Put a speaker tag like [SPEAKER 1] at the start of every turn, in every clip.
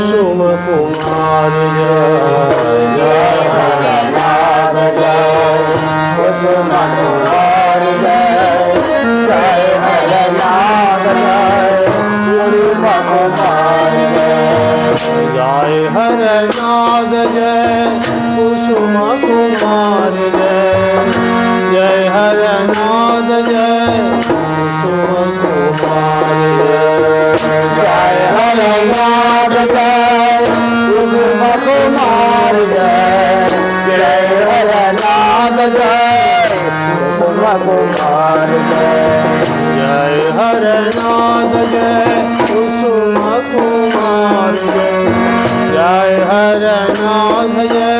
[SPEAKER 1] कुसुम कुमार जय जय हरनाथ जय कुसुम कुमार जय जय हरनाथ जय कुसुम कुमार जय जय हरनाथ जय कुसुम कुमार जय जय हरनाथ जय कुसुम कुमार जय हरनाथ जय कुसुम कुमार जय जय हरनाथ जय कुसुम कुमार जय जय हरनाथ जय कुसुम कुमार जय जय हरनाथ जय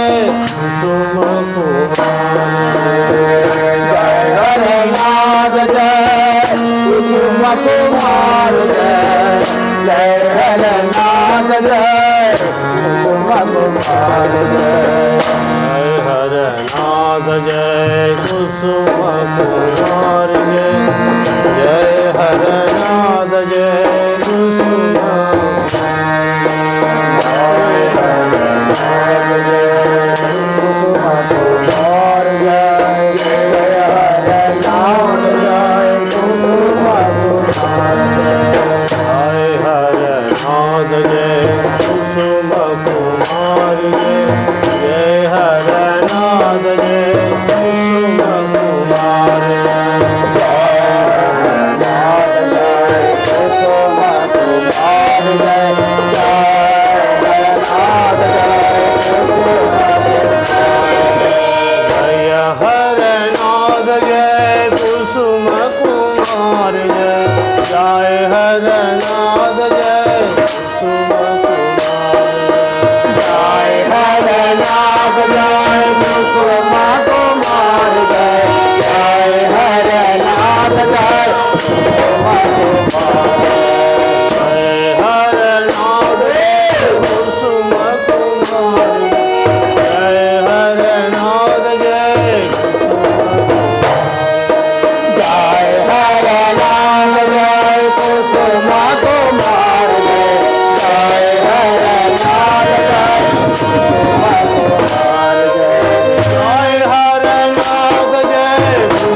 [SPEAKER 1] कुसुम कुमार जय हरनाथ जय कुसुम कुमार जय जय हरनाथ जय कुसुम कुमार जय जय हरनाथ जय कुसुम कुमार जय जय हरनाथ जय कुसुम जय हरनाथ जय कुसुम कुमार जय जय हरनाथ जय कुसुम कुमार जय हरनाथ जय कुसुम कुमार जय जय हरनाथ जय कुसुम कुमार जय हरनाथ जय कुसुम कुमार जय जय हरनाथ जय कुसुम कुमार जय जय हरनाथ जय कुसुम कुमार जय हरनाथ जय कुसुम कुमार जय जय हरनाथ जय कुसुम कुमार जय हरनाथ जय कुसुम कुमार जय हरनाथ जय जय हरनाथ जय कुसुम कुमार जय जय हरनाथ जय कुसुम कुमार जय जय हरनाथ जय कुसुम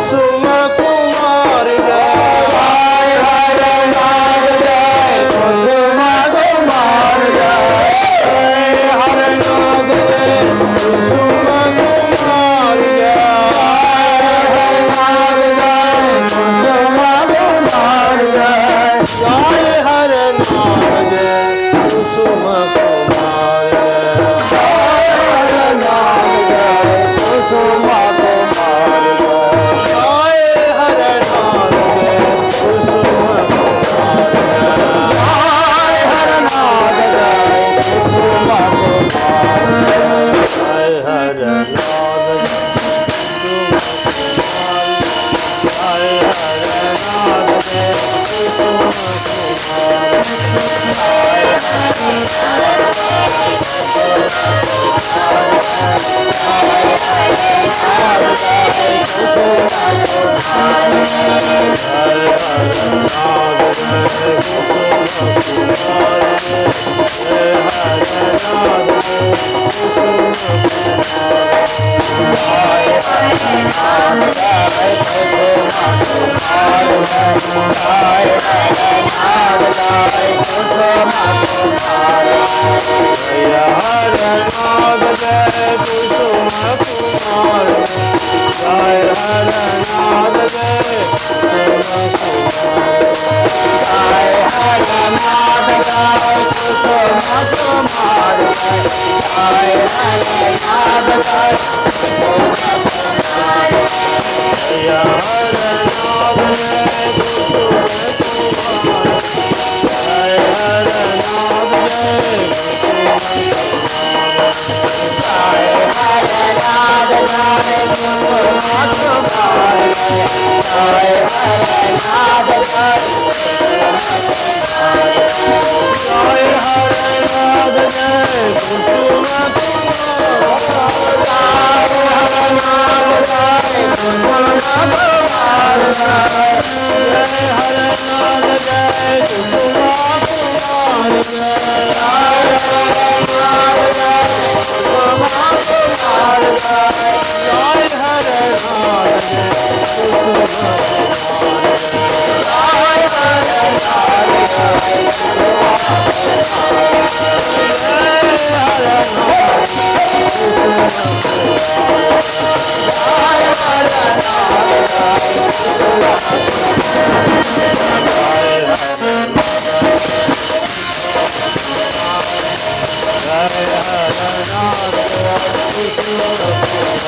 [SPEAKER 1] कुमार जय जय हरनाथ जय कुसुम कुमार जय जय हरनाथ जय कुसुम कुमार जय हरनाथ जय कुसुम कुमार जय जय हरनाथ जय कुसुम कुमार जय हरनाथ जय कुसुम कुमार जय हरनाथ जय कुसुम कुमार जय हरनाथ जय कुसुम कुमार जय हरनाथ
[SPEAKER 2] Hare
[SPEAKER 1] कुसुम